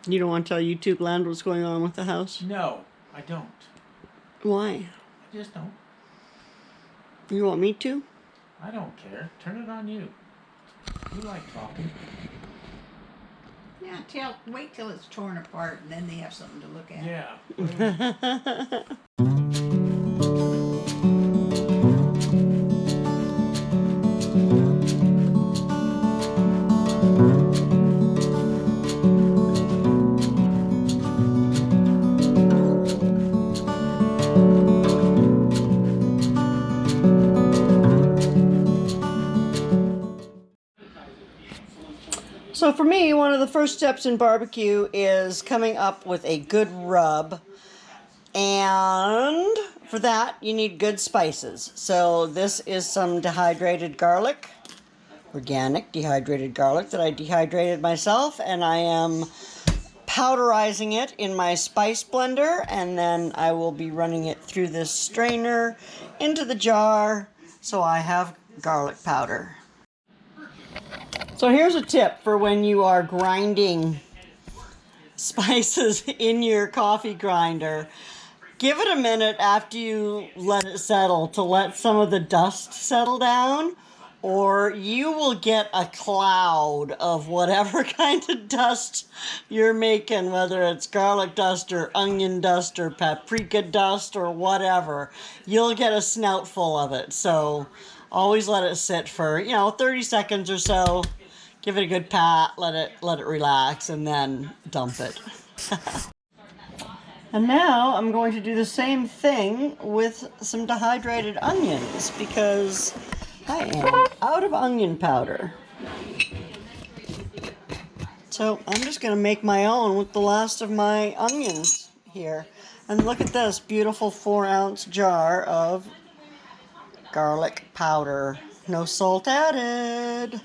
You don't want to tell YouTube land what's going on with the house? No, I don't. Why? I just don't. You want me to? I don't care. Turn it on you. You like talking. Yeah, wait till it's torn apart and then they have something to look at. Yeah. So for me, one of the first steps in barbecue is coming up with a good rub. And for that, you need good spices. So this is some dehydrated garlic, organic dehydrated garlic that I dehydrated myself, and I am powderizing it in my spice blender, and then I will be running it through this strainer into the jar so I have garlic powder. So here's a tip for when you are grinding spices in your coffee grinder. Give it a minute after you let it settle to let some of the dust settle down, or you will get a cloud of whatever kind of dust you're making, whether it's garlic dust or onion dust or paprika dust or whatever. You'll get a snout full of it. So always let it sit for, 30 seconds or so. Give it a good pat, let it relax, and then dump it. And now I'm going to do the same thing with some dehydrated onions because I am out of onion powder. So I'm just going to make my own with the last of my onions here. And look at this beautiful 4-ounce jar of garlic powder. No salt added.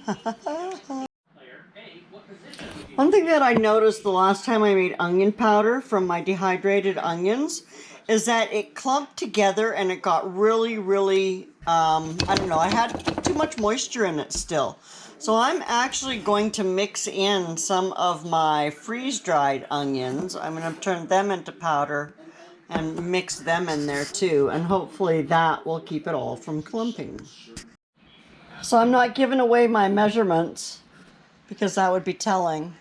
One thing that I noticed the last time I made onion powder from my dehydrated onions is that it clumped together and it got really, really, I don't know, I had too much moisture in it still. So I'm actually going to mix in some of my freeze-dried onions. I'm going to turn them into powder and mix them in there too. And hopefully that will keep it all from clumping. So I'm not giving away my measurements because that would be telling.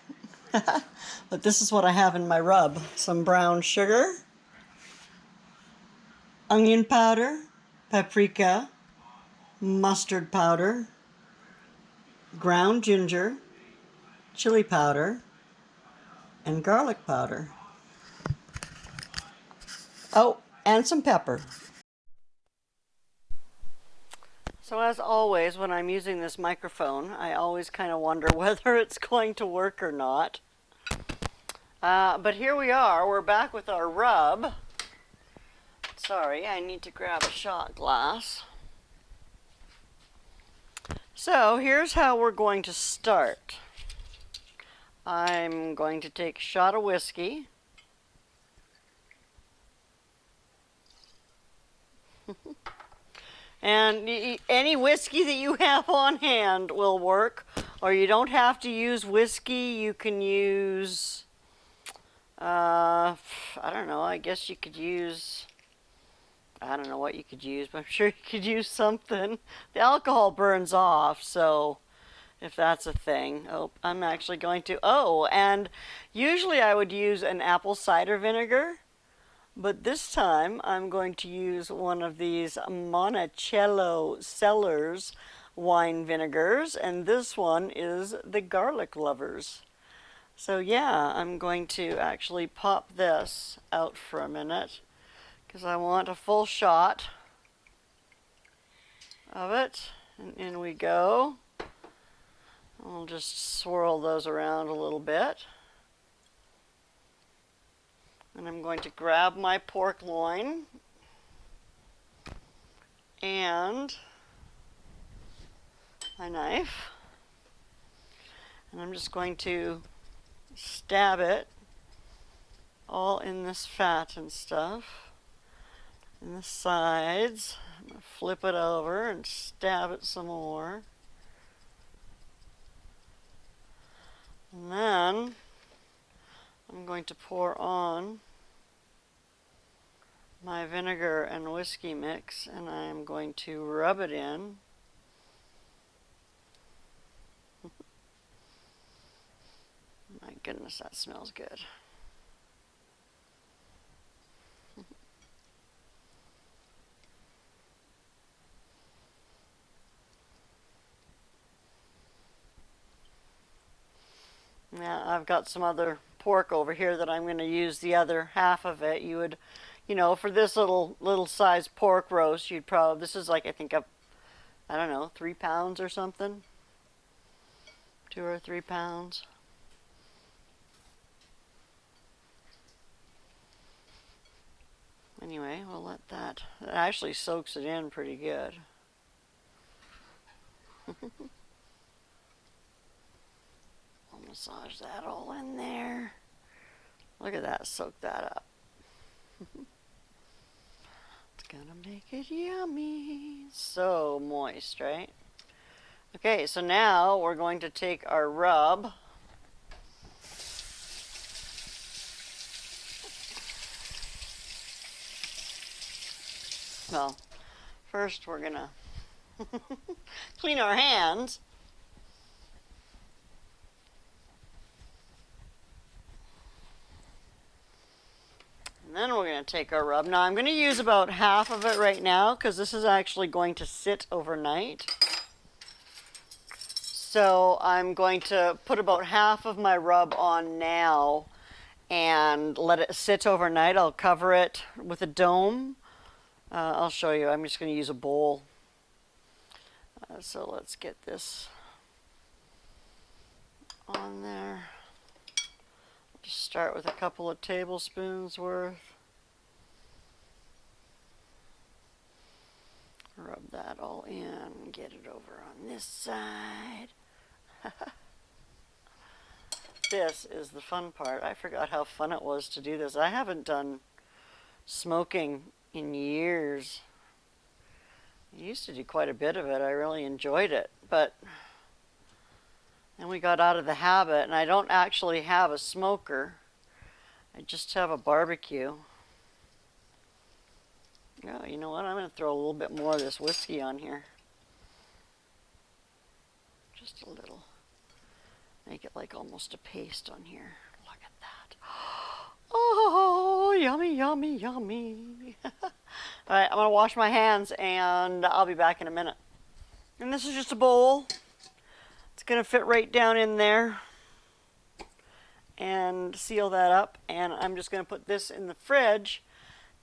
But this is what I have in my rub. Some brown sugar, onion powder, paprika, mustard powder, ground ginger, chili powder, and garlic powder. Oh, and some pepper. So as always, when I'm using this microphone, I always kind of wonder whether it's going to work or not. But here we are. We're back with our rub. Sorry, I need to grab a shot glass. So here's how we're going to start. I'm going to take a shot of whiskey. And any whiskey that you have on hand will work, or you don't have to use whiskey. You can use, I don't know, I guess you could use, I don't know what you could use, but I'm sure you could use something. The alcohol burns off, so if that's a thing. Oh, I'm actually going to, and usually I would use an apple cider vinegar. But this time, I'm going to use one of these Monticello Cellars wine vinegars, and this one is the Garlic Lovers. So yeah, I'm going to actually pop this out for a minute, because I want a full shot of it. And in we go. I'll just swirl those around a little bit. And I'm going to grab my pork loin and my knife, and I'm just going to stab it all in this fat and stuff, in the sides. I'm going to flip it over and stab it some more. And then I'm going to pour on my vinegar and whiskey mix, and I'm going to rub it in. My goodness, that smells good. Now I've got some other pork over here that I'm going to use the other half of it. You would, you know, for this little size pork roast, you'd probably, this is like, I think, I don't know, 3 pounds or something. 2 or 3 pounds. Anyway, we'll let that, it actually soaks it in pretty good. I'll massage that all in there. Look at that, soak that up. It's gonna make it yummy. So moist, right? Okay, so now we're going to take our rub. Well, first we're gonna clean our hands. And then we're going to take our rub. Now I'm going to use about half of it right now because this is actually going to sit overnight. So I'm going to put about half of my rub on now and let it sit overnight. I'll cover it with a dome. I'll show you. I'm just going to use a bowl. So let's get this on there. Just start with a couple of tablespoons worth. Rub that all in. Get it over on this side. This is the fun part. I forgot how fun it was to do this. I haven't done smoking in years. I used to do quite a bit of it. I really enjoyed it, but then we got out of the habit, and I don't actually have a smoker. I just have a barbecue. Oh, you know what? I'm going to throw a little bit more of this whiskey on here. Just a little. Make it like almost a paste on here. Look at that. Oh, yummy, yummy, yummy. All right, I'm going to wash my hands, and I'll be back in a minute. And this is just a bowl. It's going to fit right down in there and seal that up. And I'm just going to put this in the fridge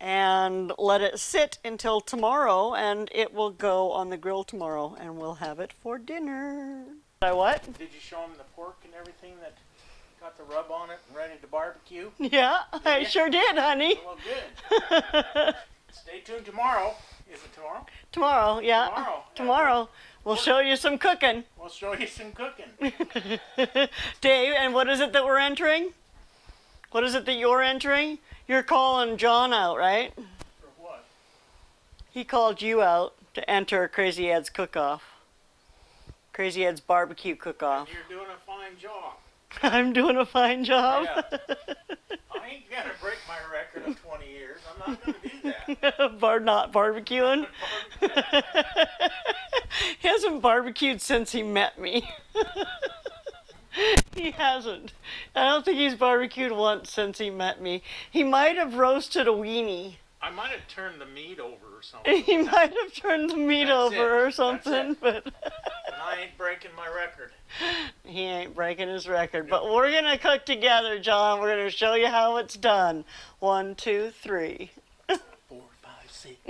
and let it sit until tomorrow, and it will go on the grill tomorrow, and we'll have it for dinner. What? Did you show them the pork and everything that got the rub on it and ready to barbecue? Yeah, I sure did, honey. Well, good. Stay tuned tomorrow. Is it tomorrow? Tomorrow, yeah. Tomorrow. Tomorrow. We'll show you some cooking. We'll show you some cooking. Dave, and what is it that we're entering? What is it that you're entering? You're calling John out, right? For what? He called you out to enter Crazy Ed's cook-off. Crazy Ed's barbecue cook-off. And you're doing a fine job. I'm doing a fine job. Yeah. I ain't gonna break my record of 20 years. I'm not gonna do that. Not barbecuing. He hasn't barbecued since he met me. He hasn't. I don't think he's barbecued once since he met me. He might have roasted a weenie. I might have turned the meat over or something. He might have turned the meat That's over it. or something, but And I ain't breaking my record. he ain't breaking his record. But we're gonna cook together, John. We're gonna show you how it's done. 1, 2, 3. 4, 5, 6.